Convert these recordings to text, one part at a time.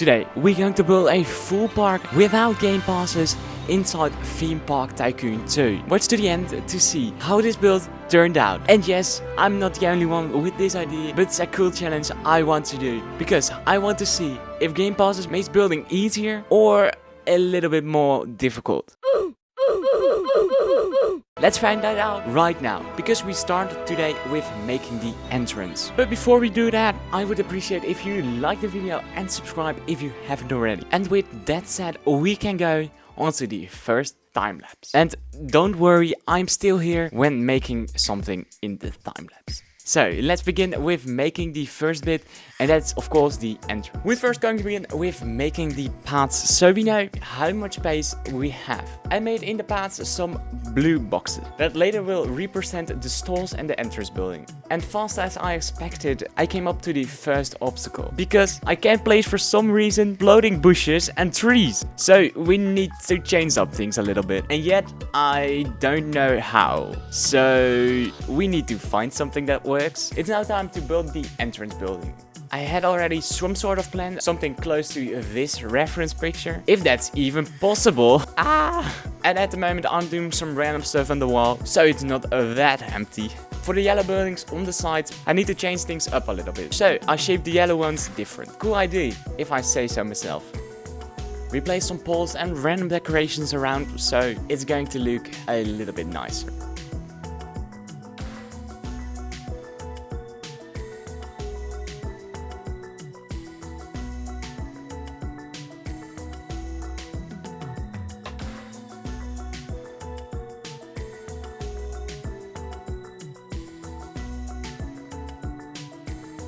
Today we're going to build a full park without game passes inside Theme Park Tycoon 2. Watch to the end to see how this build turned out. And yes, I'm not the only one with this idea, but it's a cool challenge I want to do, because I want to see if game passes makes building easier or a little bit more difficult. Let's find that out right now, because we started today with making the entrance. But before we do that, I would appreciate if you like the video and subscribe if you haven't already. And with that said, we can go on to the first time lapse. And don't worry, I'm still here when making something in the time lapse. So let's begin with making the first bit, and that's of course the entrance. We're first going to begin with making the paths so we know how much space we have. I made in the paths some blue boxes that later will represent the stalls and the entrance building. And fast as I expected, I came up to the first obstacle, because I can't place for some reason floating bushes and trees. So we need to change up things a little bit, and yet I don't know how. So we need to find something that works. It's now time to build the entrance building. I had already some sort of plan, something close to this reference picture, if that's even possible. And at the moment I'm doing some random stuff on the wall, so it's not that empty. For the yellow buildings on the sides, I need to change things up a little bit. So I shaped the yellow ones different. Cool idea, if I say so myself. We place some poles and random decorations around, so it's going to look a little bit nicer.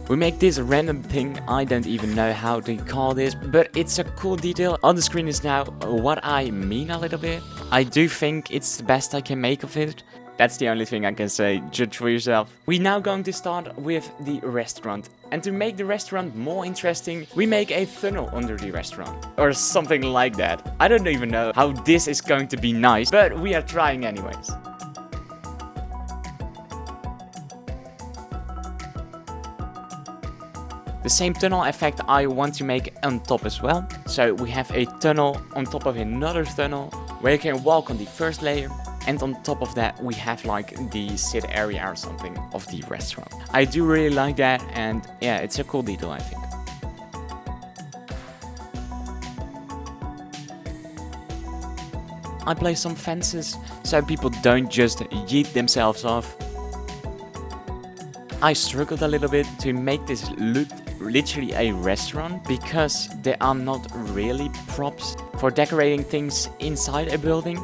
We make this random thing, I don't even know how to call this, but it's a cool detail. On the screen is now what I mean a little bit. I do think it's the best I can make of it. That's the only thing I can say, judge for yourself. We're now going to start with the restaurant. And to make the restaurant more interesting, we make a tunnel under the restaurant. Or something like that. I don't even know how this is going to be nice, but we are trying anyways. The same tunnel effect I want to make on top as well. So we have a tunnel on top of another tunnel where you can walk on the first layer. And on top of that we have like the sit area or something of the restaurant. I do really like that, and yeah, it's a cool detail I think. I place some fences so people don't just yeet themselves off. I struggled a little bit to make this look literally a restaurant, because there are not really props for decorating things inside a building.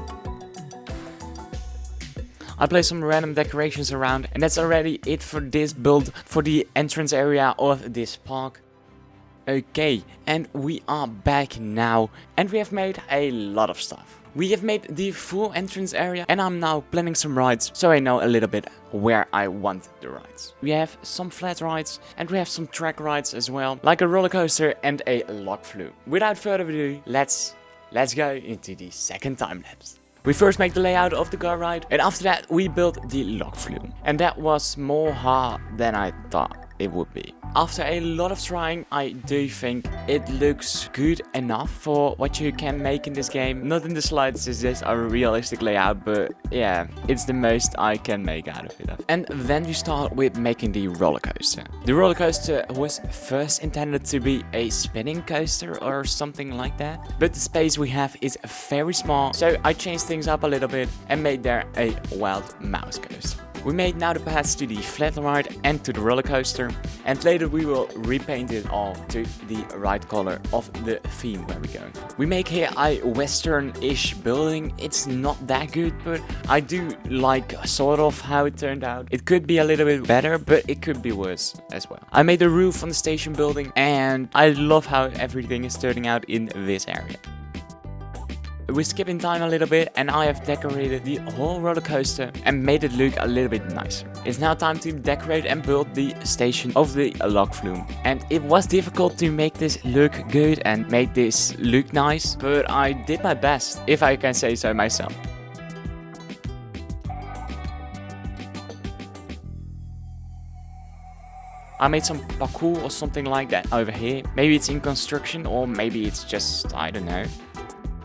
I place some random decorations around, and that's already it for this build for the entrance area of this park. Okay, and we are back now, and we have made a lot of stuff. We have made the full entrance area, and I'm now planning some rides, so I know a little bit where I want the rides. We have some flat rides, and we have some track rides as well, like a roller coaster and a log flume. Without further ado, let's go into the second time lapse. We first make the layout of the car ride, and after that we built the log flume. And that was more hard than I thought it would be. After a lot of trying, I do think it looks good enough for what you can make in this game. Not in the slightest is this a realistic layout, but yeah, it's the most I can make out of it. And then we start with making the roller coaster. The roller coaster was first intended to be a spinning coaster or something like that, but the space we have is very small, so I changed things up a little bit and made there a wild mouse coaster. We made now the paths to the flat ride and to the roller coaster, and later we will repaint it all to the right color of the theme where we're going. We make here a western-ish building. It's not that good, but I do like sort of how it turned out. It could be a little bit better, but it could be worse as well. I made the roof on the station building, and I love how everything is turning out in this area. We're skipping time a little bit, and I have decorated the whole roller coaster and made it look a little bit nicer. It's now time to decorate and build the station of the log flume. And it was difficult to make this look good and make this look nice, but I did my best, if I can say so myself. I made some parkour or something like that over here. Maybe it's in construction or maybe it's just, I don't know.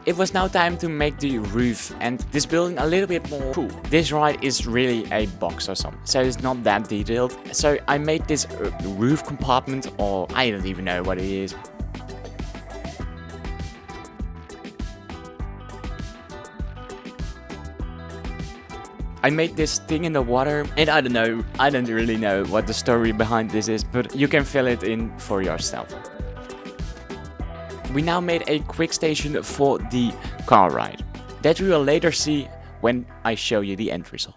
It was now time to make the roof and this building a little bit more cool. This ride is really a box or something, so it's not that detailed. So I made this roof compartment, or I don't even know what it is. I made this thing in the water, and I don't really know what the story behind this is, but you can fill it in for yourself. We now made a quick station for the car ride, that we will later see when I show you the end result.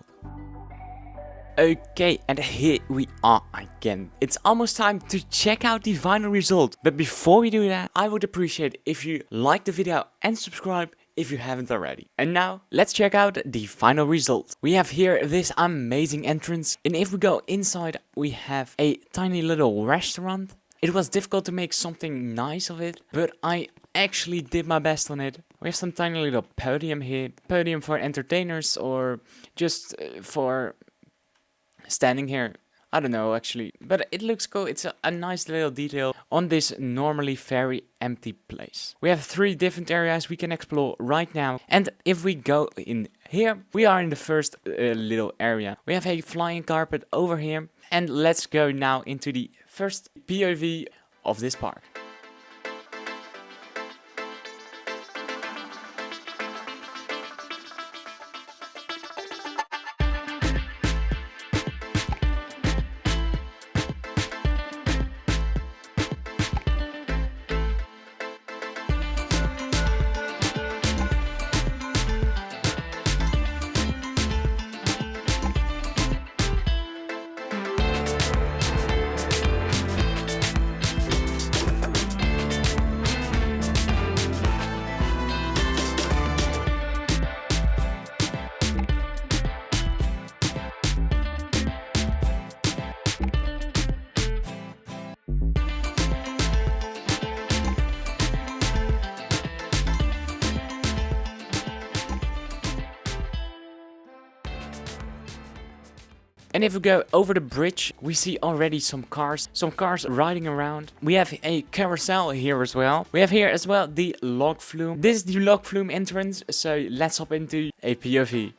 Okay, and here we are again. It's almost time to check out the final result, but before we do that, I would appreciate if you like the video and subscribe if you haven't already. And now, let's check out the final result. We have here this amazing entrance, and if we go inside, we have a tiny little restaurant. It was difficult to make something nice of it, but I actually did my best on it. We have some tiny little podium here. Podium for entertainers or just for standing here. I don't know actually, but it looks cool. It's a nice little detail on this normally very empty place. We have 3 different areas we can explore right now. And if we go in here, we are in the first little area. We have a flying carpet over here. And let's go now into the first POV of this park. And if we go over the bridge, we see already some cars riding around. We have a carousel here as well. We have here as well the log flume. This is the log flume entrance, so let's hop into a POV.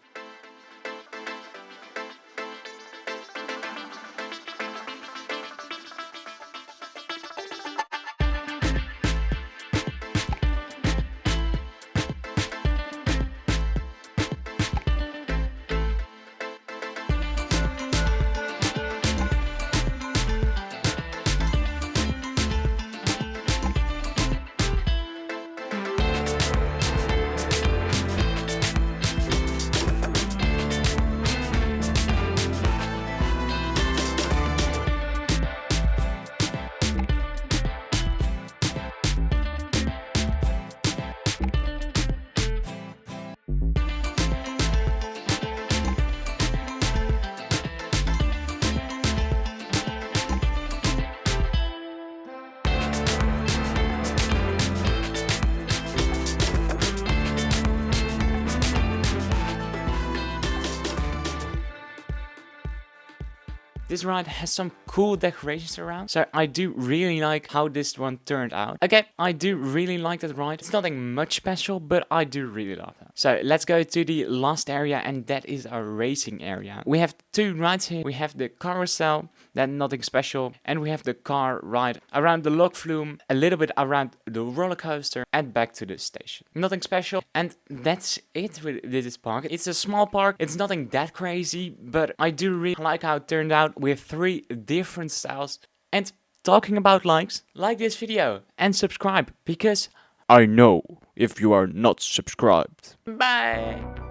This ride has some cool decorations around, so I do really like how this one turned out. Okay, I do really like that ride. It's nothing much special, but I do really love that. So let's go to the last area, and that is our racing area. We have 2 rides here. We have the carousel, that's nothing special, and we have the car ride around the log flume, a little bit around the roller coaster, and back to the station. Nothing special, and that's it with this park. It's a small park. It's nothing that crazy, but I do really like how it turned out with 3 different styles. And talking about likes, like this video and subscribe, because I know if you are not subscribed. Bye!